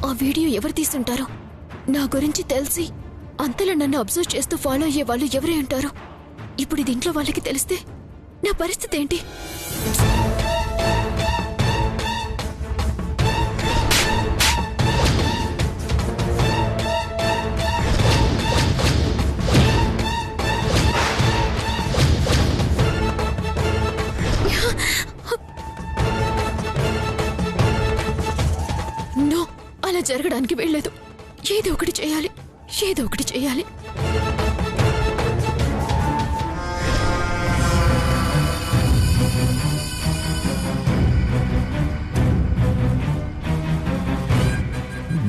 ఆ వీడియో ఎవరు తీసుంటారో? నా గురించి తెలిసి అంతలో నన్ను అబ్జర్వ్ చేస్తూ ఫాలో అయ్యే వాళ్ళు ఎవరే ఉంటారు? ఇప్పుడు ఇది ఇంట్లో వాళ్ళకి తెలిస్తే నా పరిస్థితి ఏంటి? నో, అలా జరగడానికి వెళ్ళలేదు. ఏదో ఒకటి చేయాలి, ఏదో ఒకటి చేయాలి.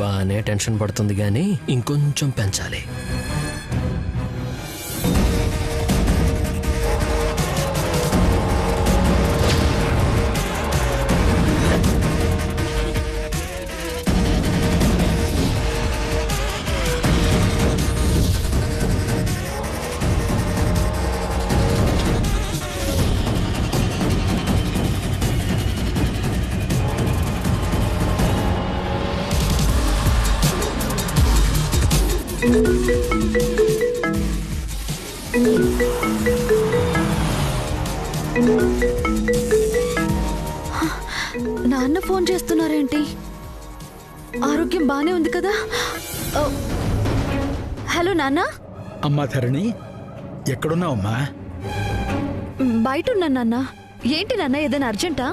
బానే టెన్షన్ పడుతుంది గానీ ఇంకొంచెం పెంచాలి. నాన్న ఫోన్ చేస్తున్నారేంటి? ఆరోగ్యం బానే ఉంది కదా? హలో నాన్న. అమ్మా ధరణి, ఎక్కడున్నావమ్మా? బయట ఉన్నాను నాన్న. ఏంటి నాన్న, ఏదైనా అర్జెంటా?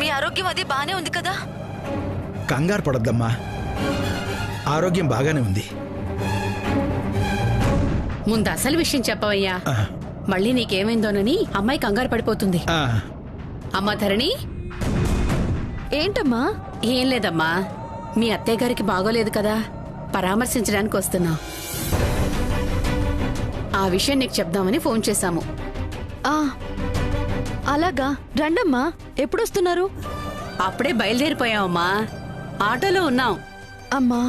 మీ ఆరోగ్యం అది బానే ఉంది కదా? కంగారు పడద్దమ్మా, ఆరోగ్యం బాగానే ఉంది. ముందు అసలు విషయం చెప్పవయ్యా. మళ్ళీ నీకేమైందోనని అమ్మాయి కంగారు పడిపోతుంది. అమ్మా ధరణి. ఏంటమ్మా? ఏం లేదమ్మా, మీ అత్తయ్య గారికి బాగోలేదు కదా, పరామర్శించడానికి వస్తున్నాం. ఆ విషయం నీకు చెప్దామని ఫోన్ చేశాము. అలాగా, రండమ్మా. ఎప్పుడొస్తున్నారు? అప్పుడే బయలుదేరిపోయావమ్మా, ఆటోలో ఉన్నాం. అమ్మా,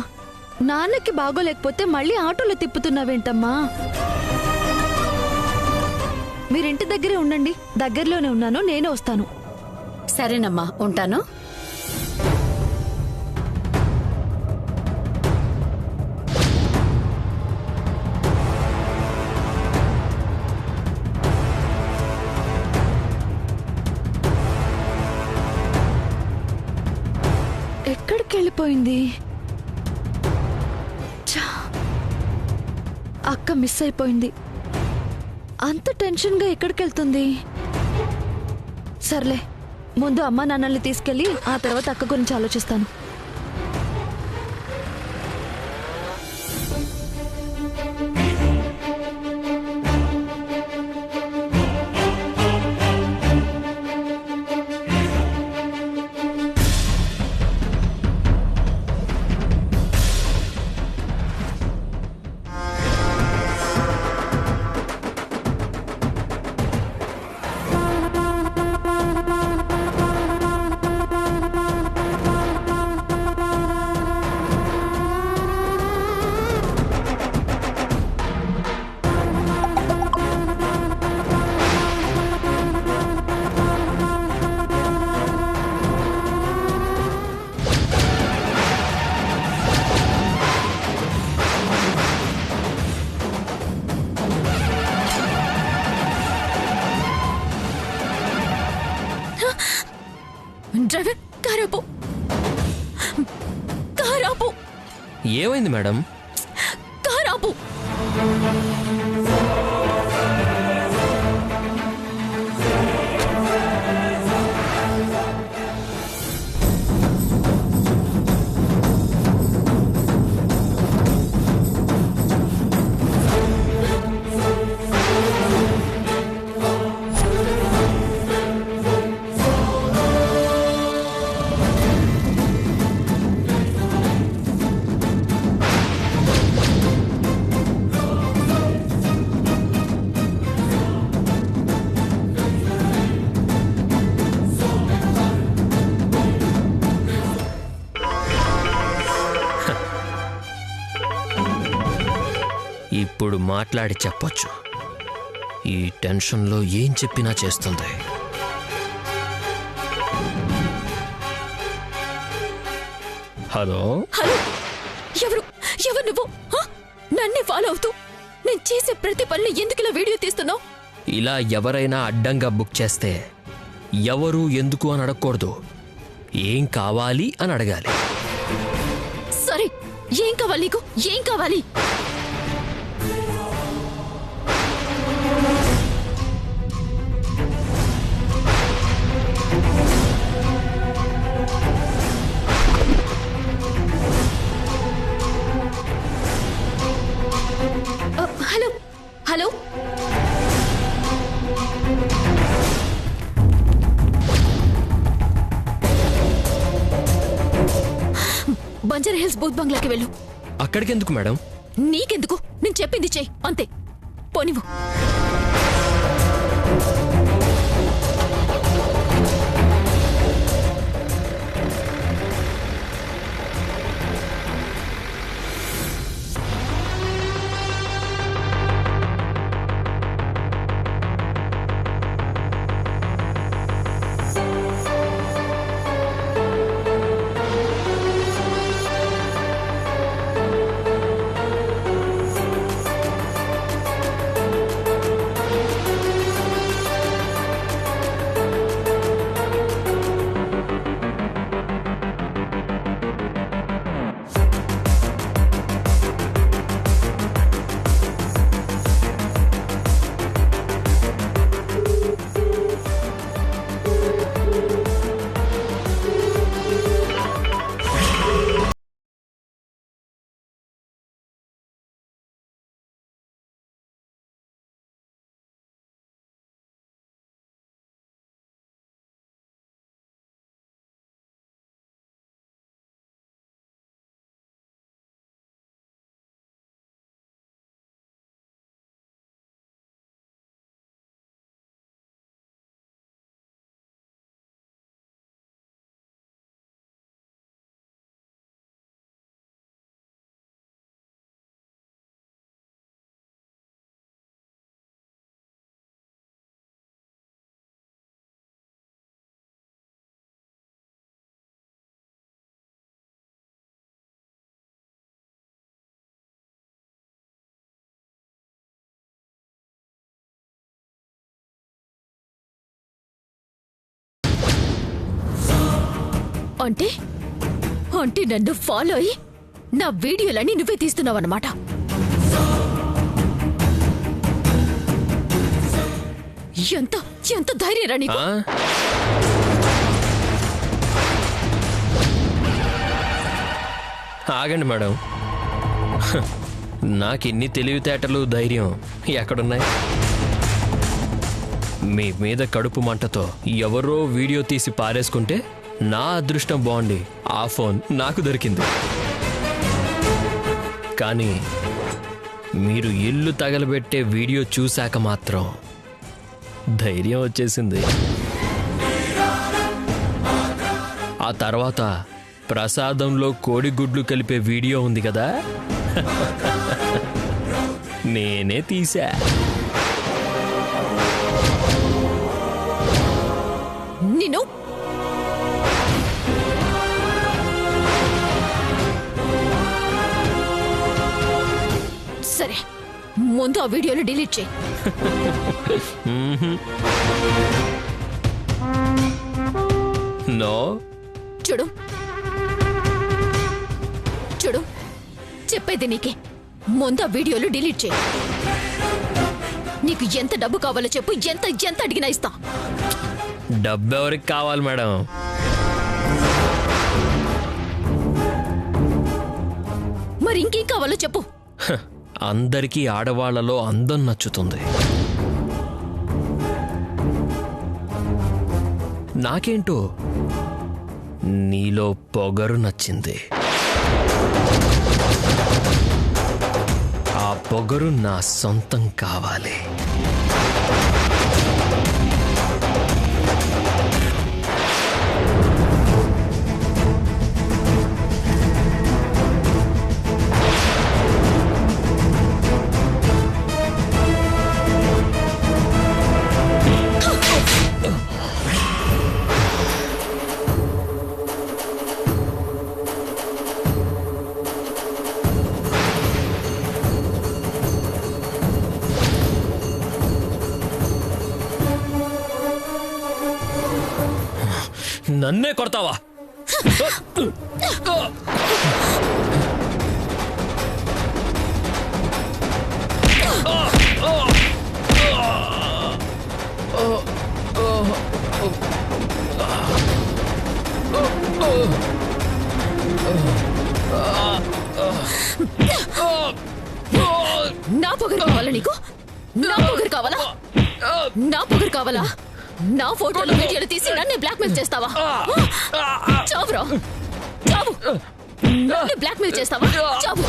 నాన్నకి బాగోలేకపోతే మళ్ళీ ఆటోలో తిప్పుతున్నావేంటమ్మా? మీరింటి దగ్గరే ఉండండి. దగ్గరలోనే ఉన్నాను, నేనే వస్తాను. సరేనమ్మా, ఉంటాను. ఎక్కడికి వెళ్ళిపోయింది? అక్క మిస్ అయిపోయింది. అంత టెన్షన్గా ఎక్కడికి వెళ్తుంది? సర్లే, ముందు అమ్మ నాన్నల్ని తీసుకెళ్ళి ఆ తర్వాత అక్క గురించి ఆలోచిస్తాను. డ్రైవర్, కారాపు. కారాపు. ఏమైంది మేడం? కారాపు. ఇప్పుడు మాట్లాడి చెప్పొచ్చు. ఈ టెన్షన్లో ఏం చెప్పినా చేస్తుంది. హలో హలో, ఎవరు నువ్వు? నన్నే ఫాలో అవుతూ నేను చేసే ప్రతి పనిని ఎందుకు ఇలా వీడియో తీస్తున్నావు? ఇలా ఎవరైనా అడ్డంగా బుక్ చేస్తే ఎవరు ఎందుకు అని అడగకూడదు, ఏం కావాలి అని అడగాలి. సరే, ఏం కావాలి నీకు? ఏం కావాలి? Hello hello, Banjara Hills booth బంగ్లాకి వెళ్ళు. అక్కడికెందుకు మేడం? నీకెందుకు? నేను చెప్పింది చెయ్యి, అంతే. పోనివ్వు. అంటే అంటే నన్ను ఫాలో అయ్యి నా వీడియోలన్నీ నువ్వే తీస్తున్నావన్నమాట. ఎంత ఎంత ధైర్యరా నీకు? ఆగండి మేడం, నాకిన్ని తెలివితేటలు ధైర్యం ఎక్కడున్నాయి? మీ మీద కడుపు మంటతో ఎవరో వీడియో తీసి పారేసుకుంటే నా అదృష్టం బాగుండి ఆ ఫోన్ నాకు దొరికింది. కానీ మీరు ఇల్లు తగలబెట్టే వీడియో చూశాక మాత్రం ధైర్యం వచ్చేసింది. ఆ తర్వాత ప్రసాదంలో కోడిగుడ్లు కలిపే వీడియో ఉంది కదా, నేనే తీసా. నిన్ను సరే, ముందు ఆ వీడియోలు డిలీట్ చేయి. నో, చూడు చూడు, చెప్పేది నీకే. ముందు ఆ వీడియోలు డిలీట్ చేయి. నీకు ఎంత డబ్బు కావాలో చెప్పు, ఎంత ఎంత అడిగినా ఇస్తా. డబ్బు ఎవరికి కావాలి మేడం? మరి ఇంకేం కావాలో చెప్పు. అందరికీ ఆడవాళ్లలో అందం నచ్చుతుంది. నాకేంటో నీలో పొగరు నచ్చింది. ఆ పొగరు నా సొంతం కావాలి. నన్నే కొడతావా? నా పొగరు కావాలా నీకు? నా పొగరు కావాలా? నా పొగరు కావాలా? నా ఫోటోలు వీడియోలు తీసి నన్ను బ్లాక్మెయిల్ చేస్తావా? చావురా, చావు. నన్ను బ్లాక్మెయిల్ చేస్తావా? చావు.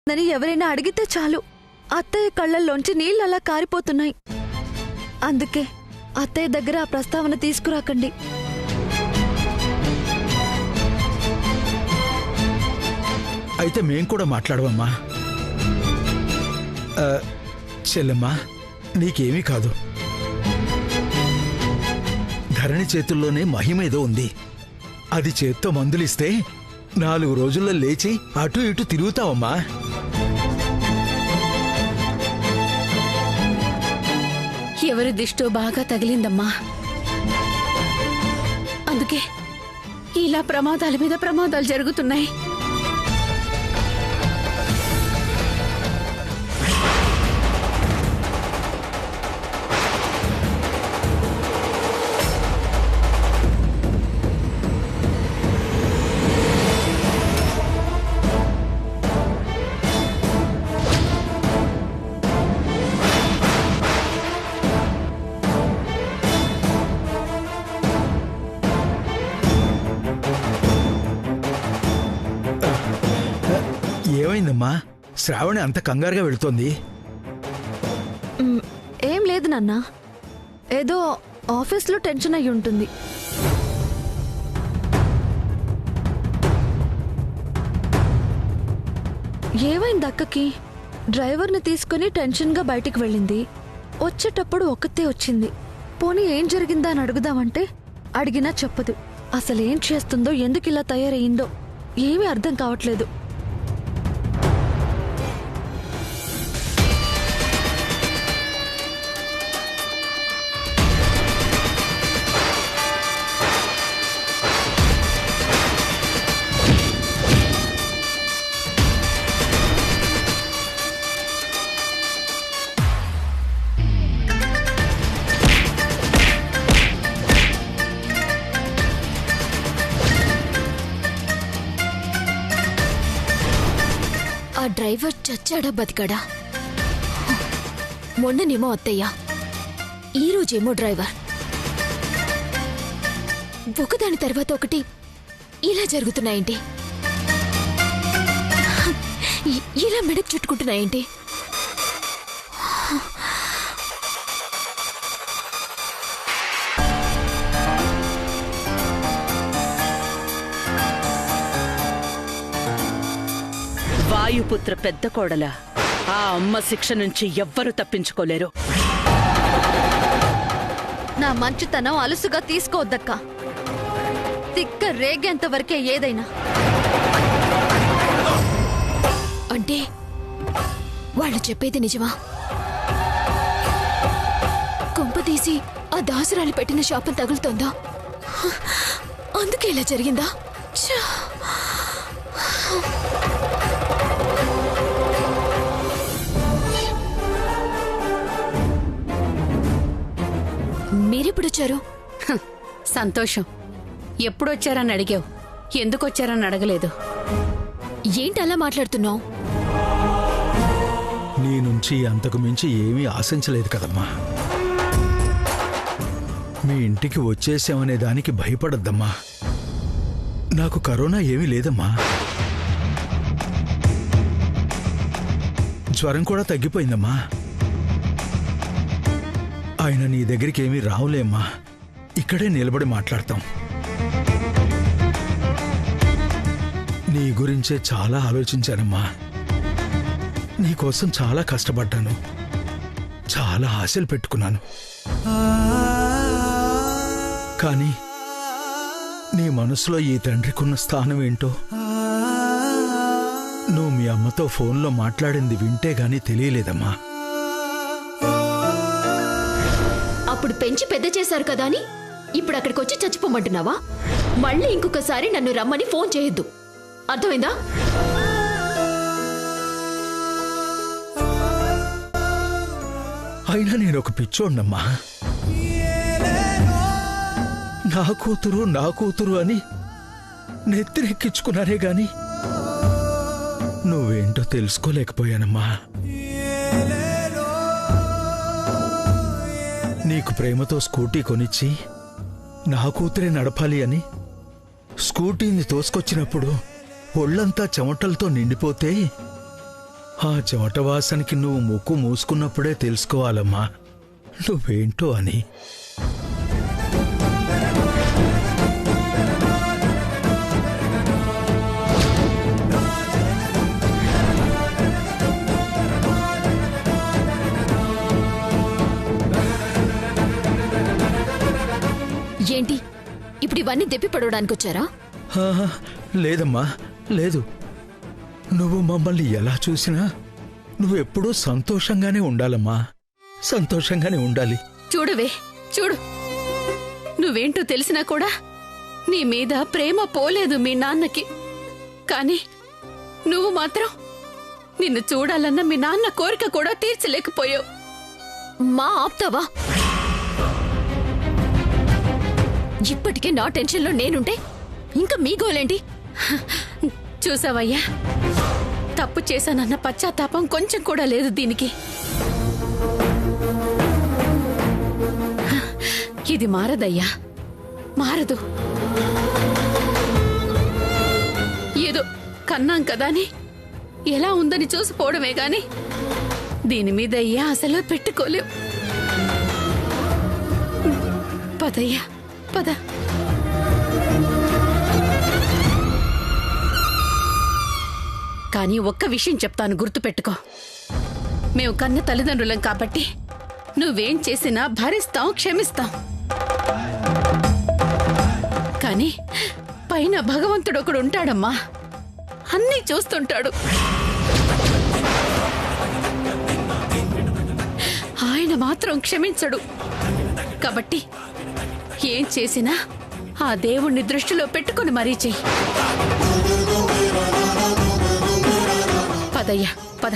నని ఎవరైనా అడిగితే చాలు అత్తయ్య కళ్ళల్లోంచి నీళ్ళు అలా కారిపోతున్నాయి. అందుకే అత్తయ్య దగ్గర ఆ ప్రస్తావన తీసుకురాకండి. అయితే మేం కూడా మాట్లాడవమ్మా. చెల్లెమ్మా, నీకేమీ కాదు. ధరణి చేతుల్లోనే మహిమేదో ఉంది. అది చేత్తో మందులిస్తే 4 రోజుల్లో లేచి అటు ఇటు తిరుగుతావమ్మా. ఎవరి దిష్టో బాగా తగిలిందమ్మా. అందుకే ఇలా ప్రమాదాల మీద ప్రమాదాలు జరుగుతున్నాయి. ఏమైందమ్మా? శ్రావణి అంత కంగారుగా వెళుతోంది. ఏం లేదు నాన్న, ఏదో ఆఫీస్లో టెన్షన్ అయి ఉంటుంది. ఏమైంది అక్కకి? డ్రైవర్ని తీసుకుని టెన్షన్గా బయటికి వెళ్ళింది. వచ్చేటప్పుడు ఒక్కతే వచ్చింది. పోనీ ఏం జరిగిందా అని అడుగుదామంటే అడిగినా చెప్పదు. అసలేం చేస్తుందో, ఎందుకు ఇలా తయారయ్యిందో ఏమీ అర్థం కావట్లేదు. డ్రైవర్ చచ్చాడా బతికాడా? మొన్ననేమో అత్తయ్య, ఈరోజేమో డ్రైవర్. ఒకదాని తర్వాత ఒకటి ఇలా జరుగుతున్నాయేంటి? ఇలా మెడకు చుట్టుకుంటున్నాయేంటి? వాయుపుత్ర పెద్ద కోడల ఆ అమ్మ శిక్ష నుంచి ఎవ్వరూ తప్పించుకోలేరు. నా మంచితనం అలుసుగా తీసుకోవద్దక్క. తిక్క రేగేంత వరకే ఏదైనా. అంటే వాళ్ళు చెప్పేది నిజమా? కొంపతీసి ఆ దాసురాలు పెట్టిన శాపం తగులుతోందా? అందుకే ఇలా జరిగిందా? ఛా! మీరెప్పుడొచ్చారు? సంతోషం. ఎప్పుడొచ్చారని అడిగావు, ఎందుకొచ్చారని అడగలేదు. ఏంటి అలా మాట్లాడుతున్నావు? నీ నుంచి అంతకు మించి ఏమీ ఆశించలేదు కదమ్మా. మీ ఇంటికి వచ్చేసామనే దానికి భయపడద్దమ్మా. నాకు కరోనా ఏమీ లేదమ్మా. జ్వరం కూడా తగ్గిపోయిందమ్మా. ఆయన నీ దగ్గరికి ఏమీ రావులేమ్మా. ఇక్కడే నిలబడి మాట్లాడతాం. నీ గురించే చాలా ఆలోచించానమ్మా. నీకోసం చాలా కష్టపడ్డాను, చాలా ఆశలు పెట్టుకున్నాను. కానీ నీ మనసులో ఈ తండ్రికున్న స్థానం ఏంటో నువ్వు మీ అమ్మతో ఫోన్లో మాట్లాడింది వింటే గానీ తెలియలేదమ్మా. అప్పుడు పెంచి పెద్ద చేశారు కదా అని ఇప్పుడు అక్కడికి వచ్చి చచ్చిపోమంటున్నావా? మళ్ళీ ఇంకొకసారి నన్ను రమ్మని ఫోన్ చేయొద్దు, అర్థమైందా? అయినా నేను ఒక పిచ్చోడ్నమ్మా. నా కూతురు అని నెత్తిరెక్కించుకున్నారే గాని నువ్వేంటో తెలుసుకోలేకపోయానమ్మా. నీకు ప్రేమతో స్కూటీ కొనిచ్చి నా కూతురే నడపాలి అని స్కూటీని తోసుకొచ్చినప్పుడు ఒళ్ళంతా చెమటలతో నిండిపోతే ఆ చెమట వాసనకి నువ్వు ముక్కు మూసుకున్నప్పుడే తెలుసుకోవాలమ్మా నువ్వేంటో అని. ఏంటి ఇప్పుడు ఇవన్నీ దెప్పి పడవడానికి వచ్చారా? లేదమ్మా, లేదు. నువ్వు మమ్మల్ని ఎలా చూసినా నువ్వెప్పుడూ సంతోషంగానే ఉండాలమ్మా. సంతోషంగానే ఉండాలి. చూడవే, చూడు. నువ్వేంటో తెలిసినా కూడా నీ మీద ప్రేమ పోలేదు మీ నాన్నకి. కాని నువ్వు మాత్రం నిన్ను చూడాలన్న మీ నాన్న కోరిక కూడా తీర్చలేకపోయావు. మా ఆప్తావా? ఇప్పటికే నా టెన్షన్లో నేనుంటే ఇంకా మీ గోలేంటి? చూసావయ్యా, తప్పు చేశానన్న పశ్చాత్తాపం కొంచెం కూడా లేదు దీనికి. ఇది మారదయ్యా, మారదు. ఏదో కన్నాం కదా అని ఎలా ఉందని చూసిపోవడమే గాని దీని మీద అయ్యా అసలు పెట్టుకోలేవు. పదయ్యా, పద. కానీ ఒక్క విషయం చెప్తాను, గుర్తుపెట్టుకో. మేము కన్న తల్లిదండ్రులం కాబట్టి నువ్వేం చేసినా భరిస్తాం, క్షమిస్తాం. కానీ పైన భగవంతుడు ఒకడు ఉంటాడమ్మా, అన్నీ చూస్తుంటాడు. ఆయన మాత్రం క్షమించడు. కాబట్టి ఏం చేసినా ఆ దేవుణ్ణి దృష్టిలో పెట్టుకుని మరీ చెయ్యి. పదయ్యా, పద.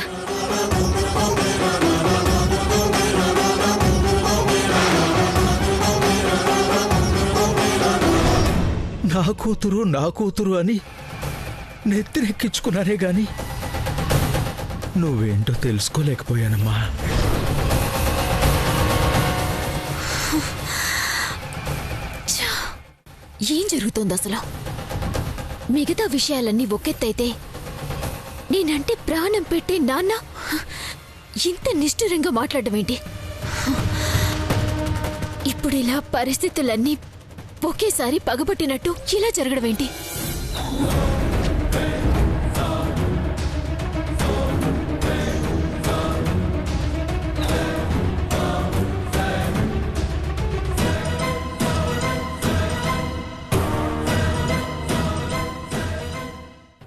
నా కూతురు అని నెత్తిరెక్కించుకున్నారే గాని నువ్వేంటో తెలుసుకోలేకపోయానమ్మా. ఏం జరుగుతోంది అసలు? మిగతా విషయాలన్నీ ఒకెత్తైతే నేనంటే ప్రాణం పెట్టే నాన్న ఇంత నిష్ఠురంగా మాట్లాడడం ఏంటి? ఇప్పుడు ఇలా పరిస్థితులన్నీ ఒకేసారి పగబట్టినట్టు ఇలా జరగడం ఏంటి?